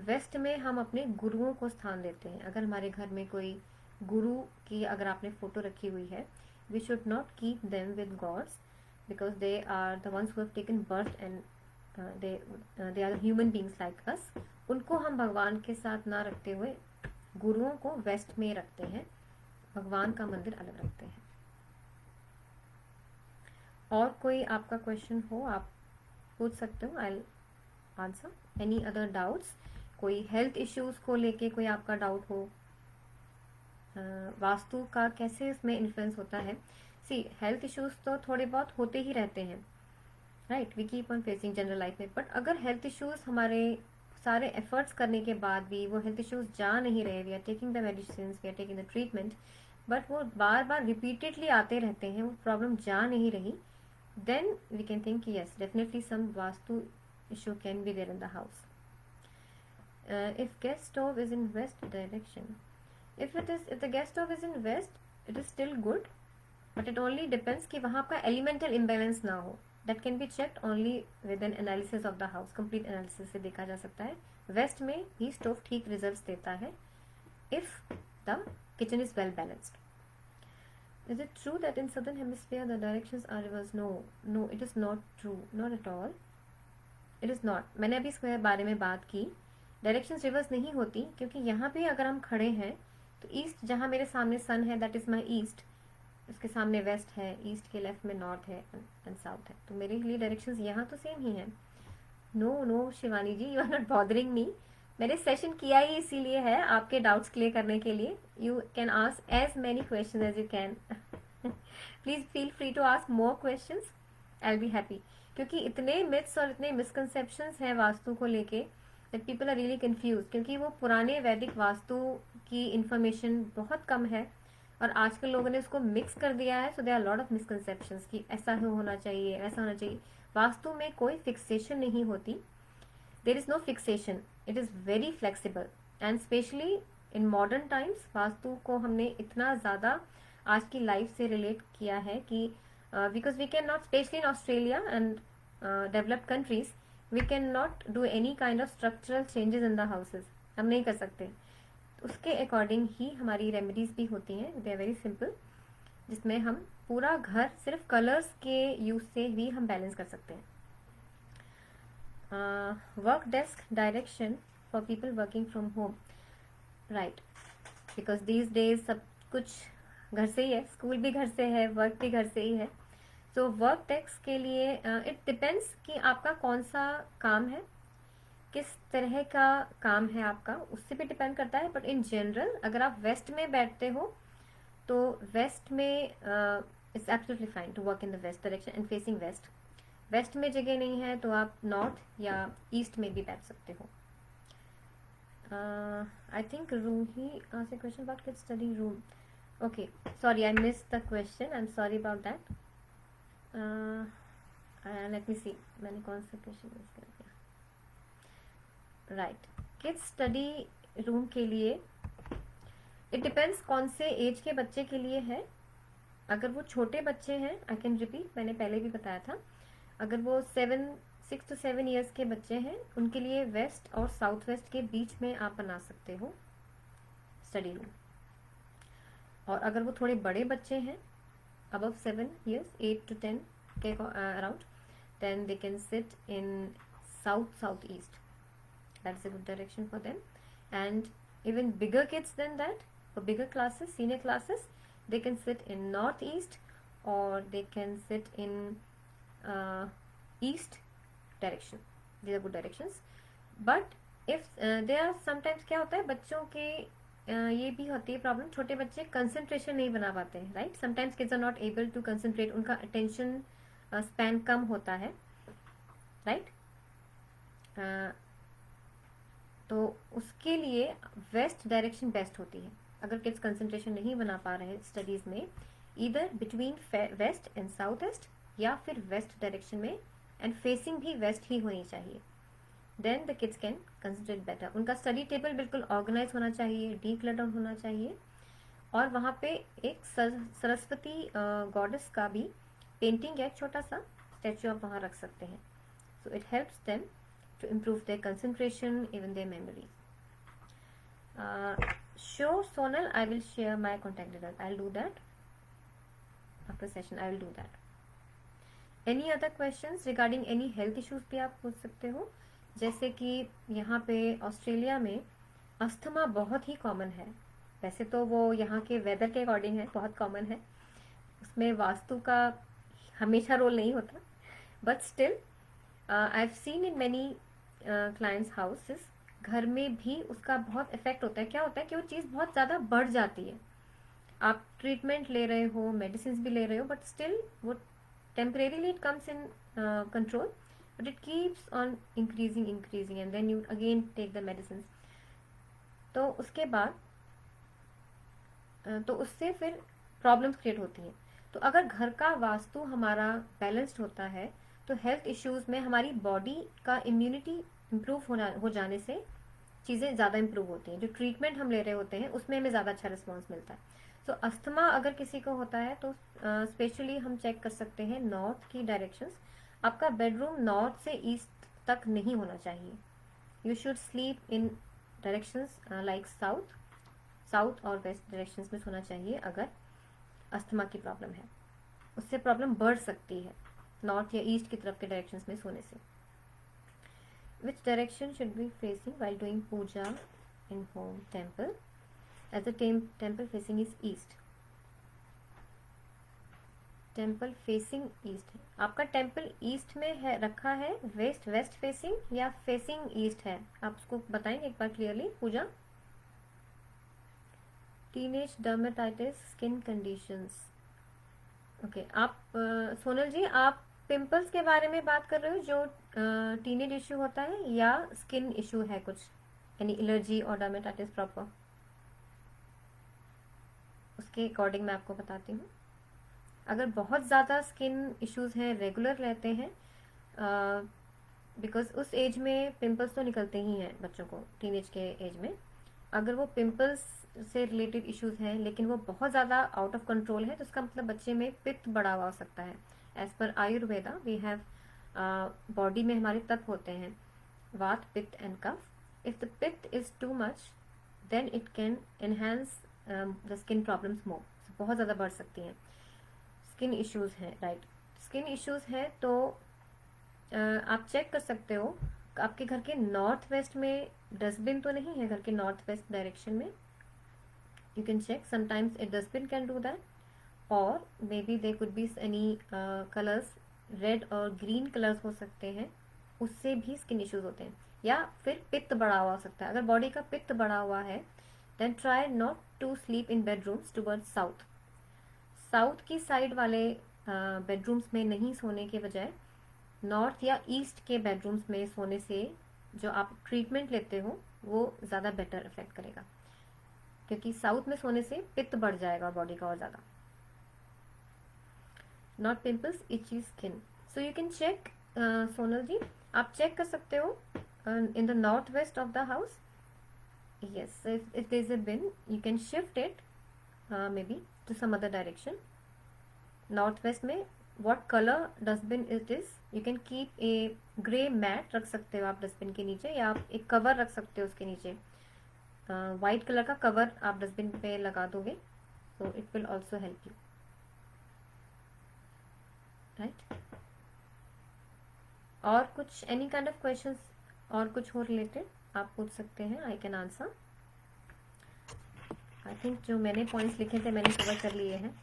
वेस्ट में हम अपने गुरुओं को स्थान देते हैं. अगर हमारे घर में कोई गुरु की अगर आपने फोटो रखी हुई है, we should not keep them with gods because they are the ones who have taken birth and they are human beings like us. उनको हम भगवान के साथ ना रखते हुए गुरुओं को वेस्ट में रखते हैं, भगवान का मंदिर अलग रखते हैं. और कोई आपका क्वेश्चन हो आप पूछ सकते हो. I answer any other doubts. कोई हेल्थ इश्यूज को लेके कोई आपका डाउट हो, वास्तु का कैसे इसमें इन्फ्लुएंस होता है. सी हेल्थ इश्यूज तो थोड़े बहुत होते ही रहते हैं, right. We keep on facing general life में. बट अगर हेल्थ इश्यूज हमारे सारे एफर्ट्स करने के बाद भी वो हेल्थ इश्यूज जा नहीं रहे, we are taking the medicine, we are taking the treatment, but वो बार बार रिपीटेडली आते रहते हैं, वो प्रॉब्लम जा नहीं रही, then we can think yes, definitely some vastu issue can be there in the house. If gas stove is in west direction, if the gas stove is in west, it is still good, but it only depends कि वहाँ आपका elemental imbalance ना हो. That can be checked only with an analysis of the house. Complete analysis से देखा जा सकता है. West में ही stove ठीक results देता है if the kitchen is well balanced. Is it true that in southern hemisphere the directions are reversed? No, it is not true, not at all. It is not. मैंने अभी इसके बारे में बात की. डायरेक्शंस रिवर्स नहीं होती क्योंकि यहाँ पे अगर हम खड़े हैं तो ईस्ट, जहाँ मेरे सामने सन है दैट इज माई ईस्ट, उसके सामने वेस्ट है, ईस्ट के लेफ्ट में नॉर्थ है एंड साउथ है, तो मेरे लिए डायरेक्शंस यहाँ तो सेम ही हैं. No Shivani ji, you are not bothering me. मैंने सेशन किया ही इसीलिए है, आपके डाउट्स क्लियर करने के लिए. You can ask as many question as you can. Please feel free to ask more questions, I will be happy. क्योंकि इतने मिथ्स और इतने मिसकंसेप्शंस हैं वास्तु को लेके that people are really confuse, क्योंकि वो पुराने वैदिक वास्तु की इंफॉर्मेशन बहुत कम है और आजकल लोगों ने उसको मिक्स कर दिया है. So there are lot of misconceptions कि ऐसा होना चाहिए, ऐसा होना चाहिए. वास्तु में कोई फिक्सेशन नहीं होती. There is no fixation, it is very flexible and specially in modern times vastu को हमने इतना ज़्यादा आज की लाइफ से रिलेट किया है कि because we can not, specially in Australia and developed countries, we can not do any kind of structural changes in the houses, हम नहीं कर सकते। उसके अकॉर्डिंग ही हमारी रेमेडीज भी होती हैं, दे आर वेरी सिंपल, जिसमें हम पूरा घर सिर्फ कलर्स के यूज से भी हम बैलेंस कर सकते हैं। Work desk direction for people working from home, right, because these days सब कुछ घर से ही है, स्कूल भी घर से है, वर्क भी घर से ही है। सो वर्क डेस्क के लिए इट डिपेंड्स कि आपका कौन सा काम है, किस तरह का काम है आपका, उससे भी डिपेंड करता है। बट इन जनरल अगर आप वेस्ट में बैठते हो तो वेस्ट में it's absolutely fine to work in the west direction and facing west. West में जगह नहीं है तो आप नॉर्थ या ईस्ट में भी बैठ सकते हो। आई थिंक रूम ही asked a question about kids study room. Okay, sorry I missed the question, I am sorry about that. Let me see, मैंने कौन सा क्वेश्चन मिस कर दिया। राइट, किड्स स्टडी रूम के लिए इट डिपेंड्स कौन से एज के बच्चे के लिए है। अगर वो छोटे बच्चे हैं, आई कैन रिपीट, मैंने पहले भी बताया था, अगर वो 6 to 7 ईयर्स के बच्चे हैं, उनके लिए वेस्ट और साउथ वेस्ट के बीच में आप बना सकते हो स्टडी रूम। और अगर वो थोड़े बड़े बच्चे हैं, above 7 years, 8 to 10 के around, then they can sit in southeast. That's a good direction for them. And even bigger kids than that, for bigger classes, senior classes, they can sit in northeast or they can sit in east direction. These are good directions. But if there are sometimes क्या होता है, बच्चों के ये भी होती है problem, छोटे बच्चे कंसंट्रेशन नहीं बना पाते हैं, right. Sometimes kids are not able to concentrate, उनका अटेंशन स्पैन कम होता है, राइट। तो उसके लिए वेस्ट डायरेक्शन बेस्ट होती है। अगर किड्स कंसंट्रेशन नहीं बना पा रहे हैं स्टडीज में, either between west and south west या फिर वेस्ट डायरेक्शन में, एंड फेसिंग भी वेस्ट ही होनी चाहिए, then the kids can concentrate better. उनका स्टडी टेबल बिल्कुल ऑर्गेनाइज होना चाहिए, डीक्लटर होना चाहिए, और वहाँ पे एक सरस्वती गॉडेस का भी पेंटिंग या एक छोटा सा स्टैचू आप वहाँ रख सकते हैं। So it helps them to improve their concentration, even their memory. Show Sonal, I will share my contact details. I'll do that after session. I will do that. Any other questions regarding any health issues भी आप पूछ सकते हो। जैसे कि यहाँ पे Australia में अस्थमा बहुत ही कॉमन है। वैसे तो वो यहाँ के वेदर के अकॉर्डिंग है, बहुत कॉमन है, उसमें वास्तु का हमेशा रोल नहीं होता, but still I have seen in many clients houses, घर में भी उसका बहुत इफेक्ट होता है। क्या होता है कि वो चीज़ बहुत ज़्यादा बढ़ जाती है, आप ट्रीटमेंट ले रहे हो, मेडिसिन भी ले रहे हो, बट स्टिल वो temporarily it comes in control, but it keeps on increasing and then you again take the medicine. तो उसके बाद तो उससे फिर प्रॉब्लम्स क्रिएट होती हैं। तो अगर घर का वास्तु हमारा बैलेंस्ड होता है तो हेल्थ इश्यूज में हमारी बॉडी का इम्यूनिटी इम्प्रूव हो जाने से चीज़ें ज़्यादा इम्प्रूव होती हैं। जो ट्रीटमेंट हम ले रहे होते हैं उसमें हमें ज़्यादा अच्छा रिस्पॉन्स मिलता है। सो अस्थमा अगर किसी को होता है तो स्पेशली हम चेक कर सकते हैं नॉर्थ की डायरेक्शंस। आपका बेडरूम नॉर्थ से ईस्ट तक नहीं होना चाहिए। You should sleep in directions like south और वेस्ट डायरेक्शंस में सोना चाहिए अगर अस्थमा की प्रॉब्लम है। उससे प्रॉब्लम बढ़ सकती है नॉर्थ या ईस्ट की तरफ के डायरेक्शंस में सोने से। Which direction should be facing while doing puja in home temple? As the temple facing is east. Temple facing east है, आपका टेम्पल ईस्ट में है, रखा है वेस्ट फेसिंग या फेसिंग ईस्ट है? आप उसको बताएंगे एक बार clearly. Puja, teenage dermatitis skin conditions. Okay, आप सोनल जी आप पिंपल्स के बारे में बात कर रहे हो जो टीनेज इश्यू होता है, या स्किन इश्यू है कुछ, यानी एलर्जी और डर्मेटाइटिस प्रॉपर? उसके अकॉर्डिंग मैं आपको बताती हूँ। अगर बहुत ज़्यादा स्किन इश्यूज हैं, रेगुलर रहते हैं, बिकॉज उस एज में पिंपल्स तो निकलते ही हैं बच्चों को, टीनेज के एज में। अगर वो पिंपल्स से रिलेटेड इश्यूज हैं लेकिन वो बहुत ज़्यादा आउट ऑफ कंट्रोल है तो उसका मतलब बच्चे में पित्त बढ़ा हुआ हो सकता है। As per Ayurveda we have body में हमारे तत्व होते हैं, vata, pitta and kapha. If the pitta is too much then it can enhance the skin problems more. बहुत ज़्यादा बढ़ सकती हैं. स्किन इश्यूज हैं, राइट. स्किन इश्यूज हैं तो आप चेक कर सकते हो आपके घर के नॉर्थ वेस्ट में डस्टबिन तो नहीं है. घर के नॉर्थ वेस्ट डायरेक्शन में you can check. Sometimes a dustbin can do that, or maybe there could be any colors, red और green colors हो सकते हैं, उससे भी स्किन इश्यूज होते हैं. या फिर पित्त बढ़ा हुआ हो सकता है. अगर बॉडी का पित्त बढ़ा हुआ है then try not to sleep in bedrooms towards south. South की साइड वाले बेडरूम्स में नहीं सोने के बजाय नॉर्थ या ईस्ट के बेडरूम्स में सोने से जो आप ट्रीटमेंट लेते हो वो ज़्यादा बेटर इफेक्ट करेगा, क्योंकि साउथ में सोने से पित्त बढ़ जाएगा बॉडी का और ज़्यादा. Not pimples, itchy skin. So you can check, Sonal ji आप चेक कर सकते हो in the north west of the house. Yes, if there is a bin you can shift it maybe to some other direction. North west में what colour dustbin it is, you can keep a grey mat रख सकते हो आप dustbin के नीचे, या आप एक कवर रख सकते हो उसके नीचे. वाइट कलर का कवर आप डस्टबिन पे लगा दोगे तो it will also help you, right. और कुछ एनी काइंड ऑफ क्वेश्चंस और कुछ हो रिलेटेड आप पूछ सकते हैं. I can answer. I think जो मैंने पॉइंट्स लिखे थे मैंने कवर कर लिए हैं.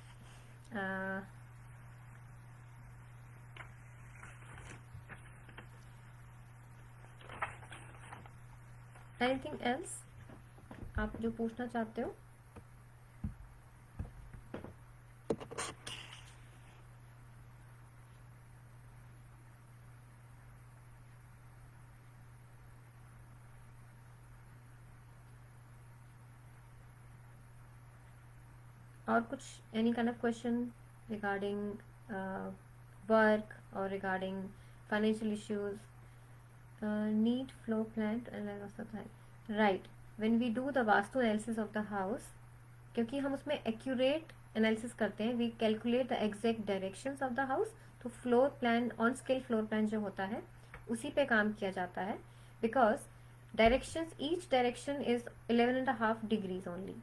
एनीथिंग एल्स आप जो पूछना चाहते हो. और कुछ any kind of question regarding work और regarding financial issues. Need floor plan, right. When we do the vastu analysis of the house, क्योंकि हम उसमें एक्यूरेट एनालिसिस करते हैं, we calculate the exact directions of the house. तो floor plan, on scale floor plan जो होता है उसी पे काम किया जाता है, because directions, each direction is 11.5 degrees only.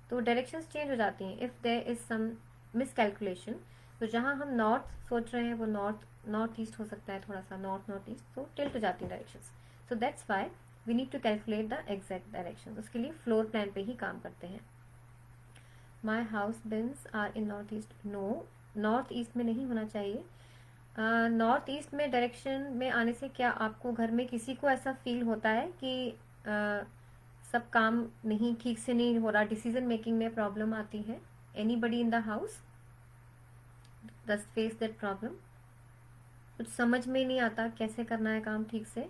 तो डायरेक्शंस चेंज हो जाती हैं if there is some miscalculation. तो जहाँ हम नॉर्थ सोच रहे हैं वो नॉर्थ ईस्ट हो सकता है, थोड़ा सा नॉर्थ ईस्ट, तो टिल्ट हो जाती है directions. So that's why we need to calculate the exact direction. उसके लिए फ्लोर प्लान पे ही काम करते हैं. My house bins are in north east. No, north east में नहीं होना चाहिए. नॉर्थ ईस्ट में डायरेक्शन में आने से क्या आपको घर में किसी को ऐसा फील होता है कि सब काम नहीं ठीक से नहीं हो रहा, डिसीजन मेकिंग में प्रॉब्लम आती है? Anybody in the house does face that problem? कुछ समझ में नहीं आता कैसे करना है काम ठीक से.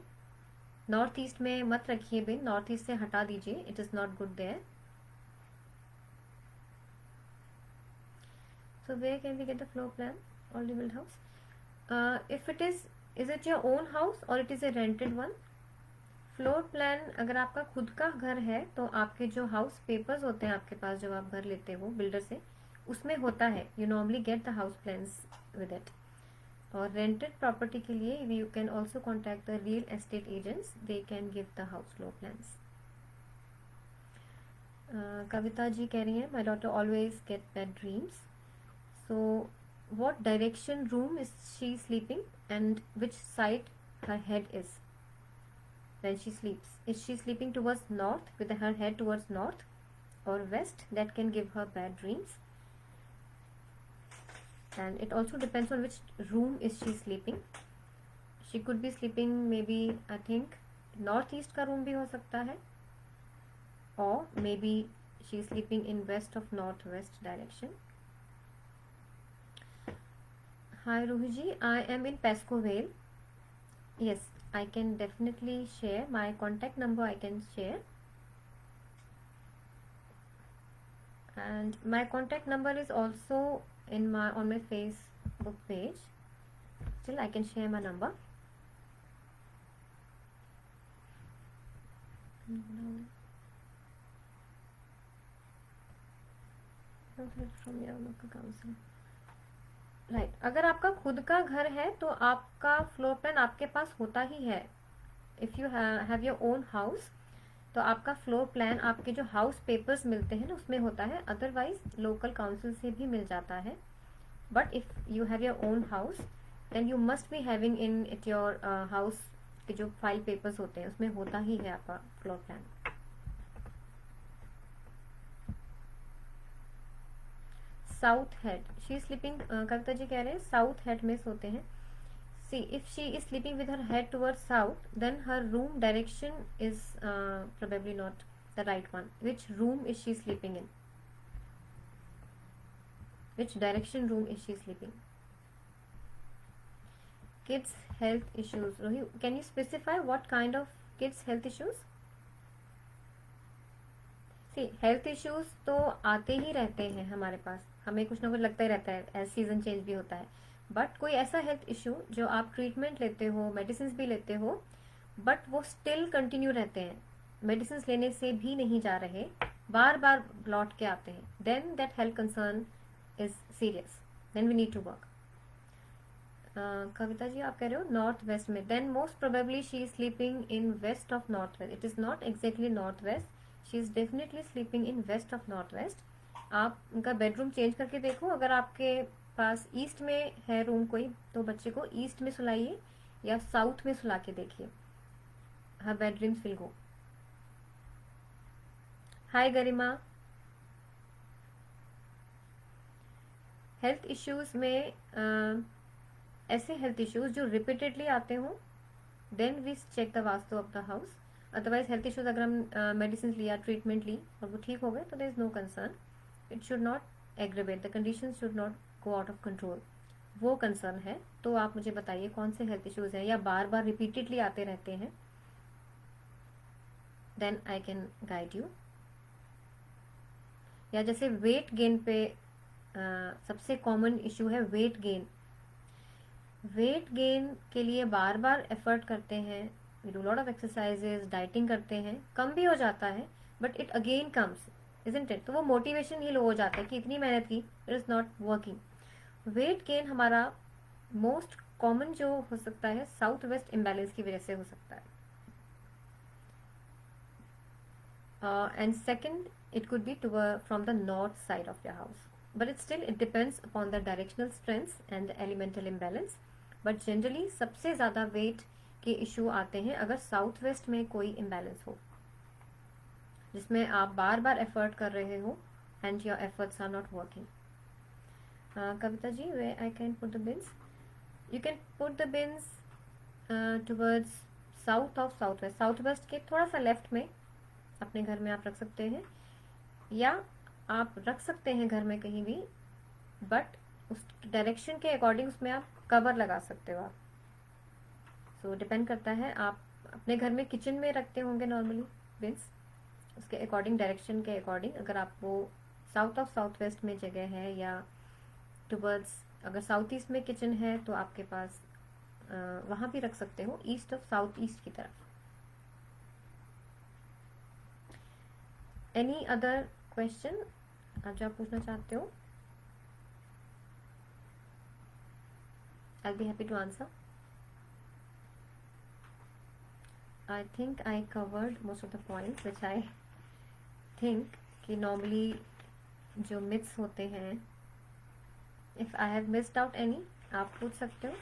नॉर्थ ईस्ट में मत रखिए बिन, नॉर्थ ईस्ट से हटा दीजिए, it is not good there. So where can we get the floor plan? Already built house. If it is it your own house or it is a rented one? Floor plan अगर आपका खुद का घर है तो आपके जो house papers होते हैं आपके पास, जब आप घर लेते हो बिल्डर से, उसमें होता है. You normally get the house plans with it. और रेंटेड प्रॉपर्टी के लिए you can also contact the real estate agents, they can give the house floor plans. Kavita ji कह रही हैं my daughter always get bad dreams. So what direction room is she sleeping and which side her head is when she sleeps? Is she sleeping towards north with her head towards north or west? That can give her bad dreams. And it also depends on which room is she sleeping. She could be sleeping maybe, I think, northeast का room भी हो सकता है, or maybe she is sleeping in west of northwest direction. Hi Ruhiji, I am in Pasco Vale. Yes, I can definitely share my contact number. I can share, and my contact number is also in on my Facebook page. Still, I can share my number. From your local council. Right, अगर आपका खुद का घर है तो आपका floor plan आपके पास होता ही है. If you have your own house तो आपका फ्लोर प्लान आपके जो हाउस पेपर्स मिलते हैं ना उसमें होता है, अदरवाइज लोकल काउंसिल से भी मिल जाता है. But if you have your own house then you must be having in it your house के जो फाइल पेपर्स होते हैं उसमें होता ही है आपका floor plan. South head, she sleeping, Kavita ji कह रहे हैं साउथ हेड में सोते हैं. See if she is sleeping with her head toward south then her room direction is probably not the right one. Which room is she sleeping in? Which direction room is she sleeping? Kids health issues. Rohi, can you specify what kind of kids health issues? See, health issues तो आते ही रहते हैं हमारे पास, हमें कुछ ना कुछ लगता ही रहता है, एज सीजन चेंज भी होता है. बट कोई ऐसा हेल्थ इशू जो आप ट्रीटमेंट लेते हो, मेडिसिन भी लेते हो, बट वो स्टिल कंटिन्यू रहते हैं, मेडिसिन लेने से भी नहीं जा रहे, बार बार लौट के आते हैं, then that health concern is serious, then we need to work. Kavita ji आप कह रहे हो नॉर्थ वेस्ट में, then most probably she is sleeping in west of north west. It is not exactly north west, she is definitely sleeping in west of north west. आप उनका bedroom change करके देखो, अगर आपके पास ईस्ट में है room कोई तो बच्चे को ईस्ट में सुलाइए या साउथ में सुला के देखिए, हर bedrooms will go. Hi Garima. Health issues में ऐसे हेल्थ इश्यूज जो रिपीटेडली आते हों then we check the vastu of the house. Otherwise health issues अगर हम मेडिसिन लिया, ट्रीटमेंट ली और वो ठीक हो गए तो there is no concern. It should not aggravate, the condition should not go out of control. वो कंसर्न है तो आप मुझे बताइए कौन से हेल्थ इश्यूज हैं या बार बार रिपीटेडली आते रहते हैं, then I can guide you. या जैसे वेट गेन पे सबसे कॉमन इशू है वेट गेन. वेट गेन के लिए बार बार एफर्ट करते हैं, we do lot of exercises, dieting करते हैं, कम भी हो जाता है but it again comes, isn't it? तो वो मोटिवेशन ही लो हो जाता है कि इतनी मेहनत की, it is not working. Weight gain हमारा मोस्ट कॉमन जो हो सकता है साउथ वेस्ट इम्बैलेंस की वजह से हो सकता है. And second, it could be from the north side of your house. But it depends upon the directional strengths and the elemental imbalance. But generally सबसे ज़्यादा वेट के इशू आते हैं अगर साउथ वेस्ट में कोई इम्बैलेंस हो, जिसमें आप बार बार एफर्ट कर रहे हो and your efforts are not working. Kavita ji, where I can put the bins? You can put the bins towards south of southwest. South के थोड़ा सा लेफ्ट में अपने घर में आप रख सकते हैं, या आप रख सकते हैं घर में कहीं भी, बट उस डायरेक्शन के अकॉर्डिंग उसमें आप कवर लगा सकते हो आप. सो डिपेंड करता है, आप अपने घर में किचन में रखते होंगे नॉर्मली बिन्स, उसके अकॉर्डिंग डायरेक्शन के अकॉर्डिंग अगर आपको साउथ ऑफ साउथ वेस्ट में जगह है या टुवर्ड्स, अगर साउथ ईस्ट में किचन है तो आपके पास वहाँ भी रख सकते हो, ईस्ट ऑफ साउथ ईस्ट की तरफ. एनी अदर क्वेश्चन आप जो आप पूछना चाहते हो? I'll be happy to answer. I think I covered most of the points which I think कि normally जो myths होते हैं, if I have missed out any आप पूछ सकते हो.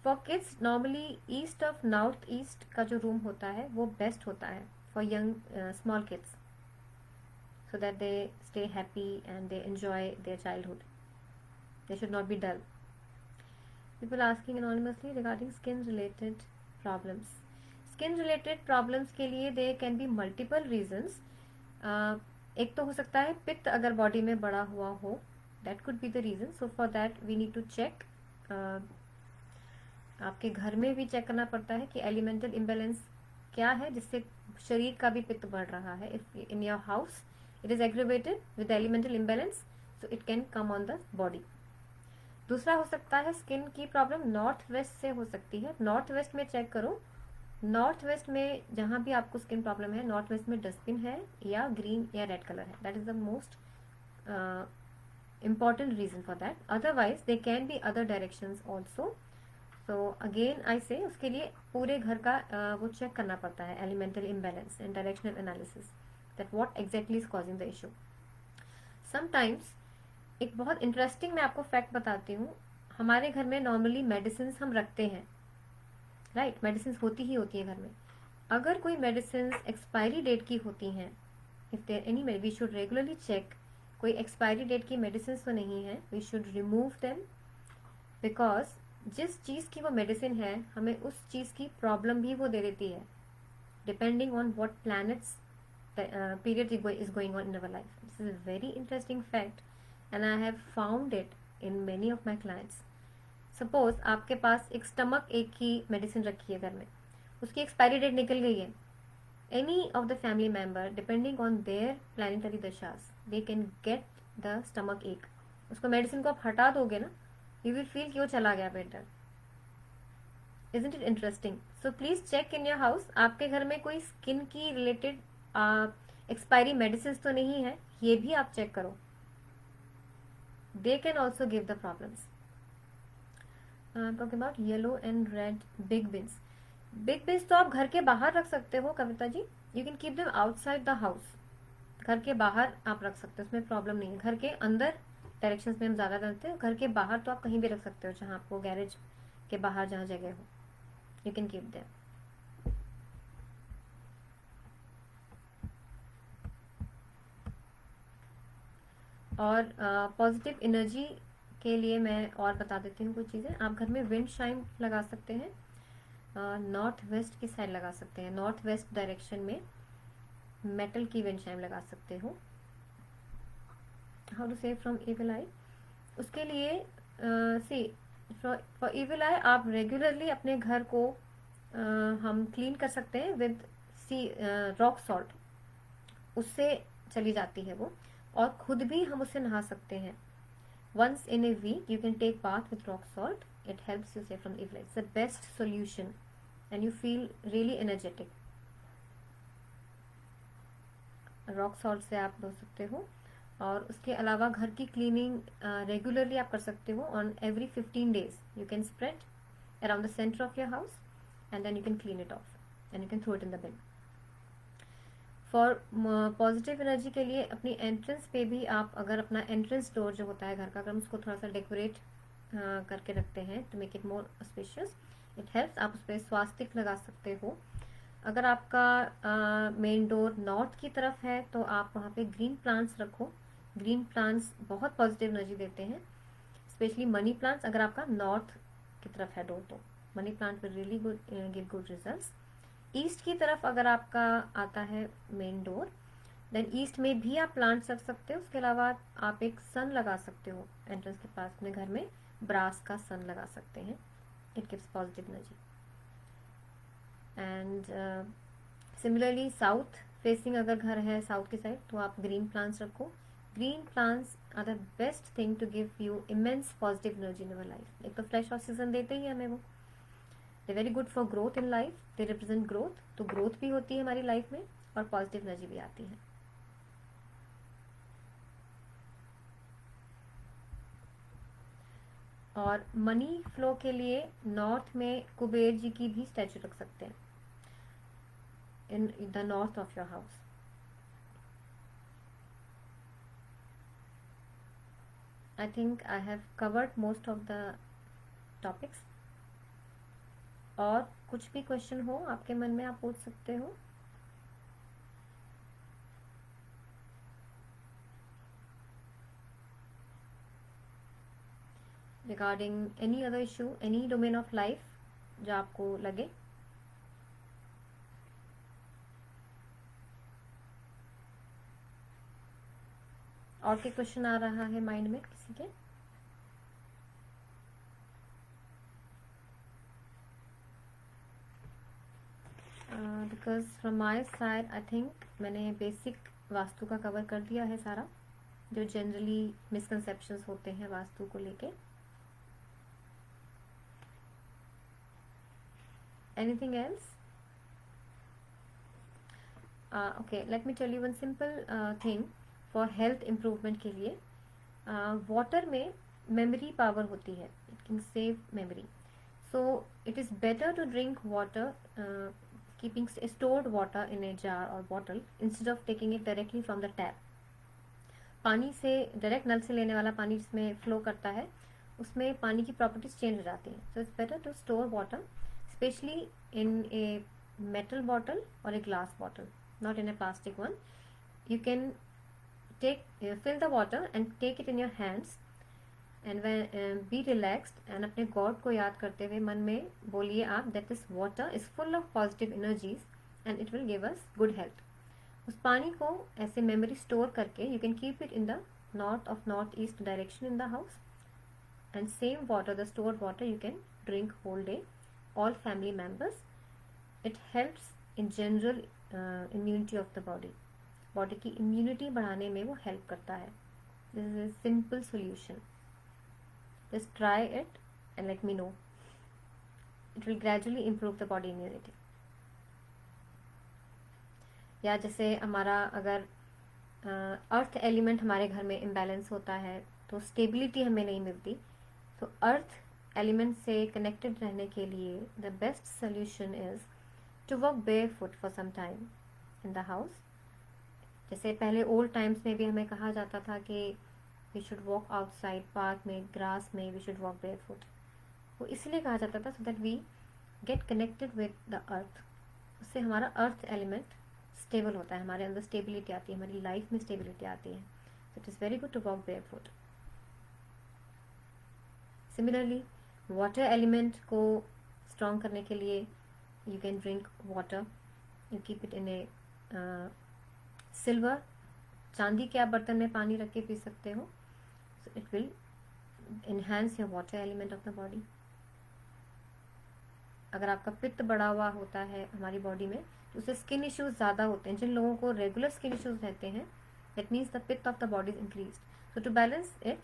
For kids normally east of north east का जो रूम होता है वो बेस्ट होता है for young small kids, so that they stay happy and they enjoy their childhood. They should not be dull. People asking anonymously regarding skin related problems. Skin related problems के लिए there can be multiple reasons. एक तो हो सकता है पित्त अगर body में बड़ा हुआ हो, that could be the reason. So for that we need to check. आपके घर में भी चेक करना पड़ता है कि एलिमेंटल इम्बैलेंस क्या है जिससे शरीर का भी पित्त बढ़ रहा है. If in your house it is aggravated with elemental imbalance so it can come on the body. दूसरा हो सकता है स्किन की प्रॉब्लम नॉर्थ वेस्ट से हो सकती है. नॉर्थ वेस्ट में चेक करो, नॉर्थ वेस्ट में जहाँ भी आपको स्किन प्रॉब्लम है, नॉर्थ वेस्ट में डस्टबिन है या ग्रीन या रेड कलर है. That is the most important reason for that. Otherwise there can be other directions also. So again I say उसके लिए पूरे घर का वो चेक करना पड़ता है, elemental imbalance and directional analysis, that what exactly is causing the issue. Sometimes एक बहुत इंटरेस्टिंग मैं आपको फैक्ट बताती हूँ. हमारे घर में नॉर्मली मेडिसिन हम रखते हैं, राइट. मेडिसिन होती ही होती है घर में. अगर कोई मेडिसिन एक्सपायरी डेट की होती हैं, if there any, we should regularly check कोई एक्सपायरी डेट की मेडिसिन तो नहीं है, we should remove them. Because जिस चीज़ की वो मेडिसिन है, हमें उस चीज़ की प्रॉब्लम भी वो दे देती है, depending on what planets period is going on in our life. This is a very interesting fact and I have found it in many of my clients. Suppose आपके पास एक स्टमक एक की मेडिसिन रखी है घर में, उसकी एक्सपायरी डेट निकल गई है. Any of the family member, depending on their planetary dashas, they can get the stomach ache. उसको मेडिसिन को आप हटा दोगे ना, you will feel कि वो चला गया better. Isn't it interesting? So please check in your house. आपके घर में कोई स्किन की रिलेटेड एक्सपायरी मेडिसिन तो नहीं है, ये भी आप चेक करो. They can also give the problems. I'm talking about yellow and red big bins. Big bins तो आप घर के बाहर रख सकते हो Kavita ji. You can keep them outside the house. घर के बाहर आप रख सकते हो, उसमें प्रॉब्लम नहीं है. घर के अंदर डायरेक्शंस में हम ज़्यादा करते हैं. घर के बाहर तो आप कहीं भी रख सकते हो, जहाँ आपको गैरेज के बाहर जहाँ जगह हो, यू कैन कीप देम. और पॉजिटिव एनर्जी के लिए मैं और बता देती हूँ कुछ चीज़ें. आप घर में विंड चाइम लगा सकते हैं. नॉर्थ वेस्ट की साइड लगा सकते हैं. नॉर्थ वेस्ट डायरेक्शन में मेटल की विंड चाइम लगा सकते हो. How to save from evil eye. उसके लिए सी फॉर इविल आई आप रेगुलरली अपने घर को हम क्लीन कर सकते हैं विद सी रॉक सॉल्ट. उससे चली जाती है वो. और खुद भी हम उससे नहा सकते हैं. once in a week you can take bath with rock salt. It helps you save from evil. It's the best solution and you feel really energetic. Rock salt से आप धो सकते हो. और उसके अलावा घर की क्लीनिंग रेगुलरली आप कर सकते हो. On every 15 days you can spread around the centre of your house and then you can clean it off and you can throw it in the bin. For positive energy के लिए अपनी entrance पे भी आप अगर अपना entrance door जो होता है घर का, अगर हम उसको थोड़ा सा डेकोरेट करके रखते हैं to make it more auspicious, it helps. आप उस पर स्वास्तिक लगा सकते हो. अगर आपका मेन डोर नॉर्थ की तरफ है तो आप वहाँ पे ग्रीन प्लांट्स रखो. ग्रीन प्लांट्स बहुत पॉजिटिव एनर्जी देते हैं, स्पेशली मनी प्लांट्स. अगर आपका नॉर्थ की तरफ है डोर तो money plant will really good give good results. East की तरफ अगर आपका आता है मेन डोर, देन ईस्ट में भी आप प्लांट्स रख सकते हो. उसके अलावा आप एक सन लगा सकते हो एंट्रेंस के पास. अपने घर में ब्रास का सन लगा सकते हैं. It gives positive energy. And similarly south facing अगर घर है साउथ की साइड, तो आप ग्रीन प्लांट्स रखो. Green plants are the best thing to give you immense positive energy in our life. एक तो फ्रेश ऑक्सीजन देते ही हमें वो. They very good for growth in life. They represent growth. तो ग्रोथ भी होती है हमारी लाइफ में और पॉजिटिव एनर्जी भी आती है. और मनी फ्लो के लिए नॉर्थ में कुबेर जी की भी स्टैचू रख सकते हैं इन the north of your house. I think I have covered most of the topics. और कुछ भी क्वेश्चन हो आपके मन में आप पूछ सकते हो. Regarding any other issue, any domain of life जो आपको लगे. और क्या क्वेश्चन आ रहा है माइंड में किसी के? Because from my side I think मैंने बेसिक वास्तु का कवर कर दिया है सारा, जो जनरली मिसकंसेप्शंस होते हैं वास्तु को लेके. Anything else? Okay, let me tell you one simple thing for health improvement के लिए. वाटर में मेमोरी पावर होती है, it can save memory. So it is better to drink water, keeping stored water in a jar और bottle instead of taking it directly from the tap. पानी से direct नल से लेने वाला पानी जिसमें फ्लो करता है, उसमें पानी की प्रॉपर्टीज चेंज हो जाती हैं. So it's better to store water specially in a metal bottle or a glass bottle, not in a plastic one. You can fill the water and take it in your hands and when be relaxed and अपने God को याद करते हुए मन में बोलिए आप that this water is full of positive energies and it will give us good health. उस पानी को ऐसे मेमोरी स्टोर करके you can keep it in the north east direction in the house, and same water, the stored water, you can drink whole day, all family members. It helps in general immunity of the body. Body की immunity बढ़ाने में वो help करता है. This is a simple solution. Just try it and let me know. It will gradually improve the body immunity. या जैसे हमारा अगर अर्थ एलिमेंट हमारे घर में इम्बैलेंस होता है तो स्टेबिलिटी हमें नहीं मिलती. तो अर्थ एलिमेंट से कनेक्टेड रहने के लिए the best solution is to walk barefoot for some time in the house. जैसे पहले ओल्ड टाइम्स में भी हमें कहा जाता था कि we should walk outside park में, ग्रास में, वी शुड वॉक बेयरफुट. वो इसलिए कहा जाता था so that we get connected with the earth. उससे हमारा अर्थ एलिमेंट स्टेबल होता है, हमारे अंदर स्टेबिलिटी आती है, हमारी लाइफ में स्टेबिलिटी आती है. So it is very good to walk barefoot. Similarly water element को स्ट्रॉन्ग करने के लिए you can drink water, you keep it in a silver, चांदी के आप बर्तन में पानी रख के पी सकते हो. so it will enhance your water element of the body. अगर आपका पित्त बढ़ा हुआ होता है हमारी बॉडी में तो उससे स्किन इश्यूज ज़्यादा होते हैं. जिन लोगों को रेगुलर स्किन इश्यूज रहते हैं that means the pitta of the body is increase. So to balance it,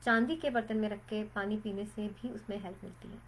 चांदी के बर्तन में रख के पानी पीने से भी उसमें हेल्प मिलती है.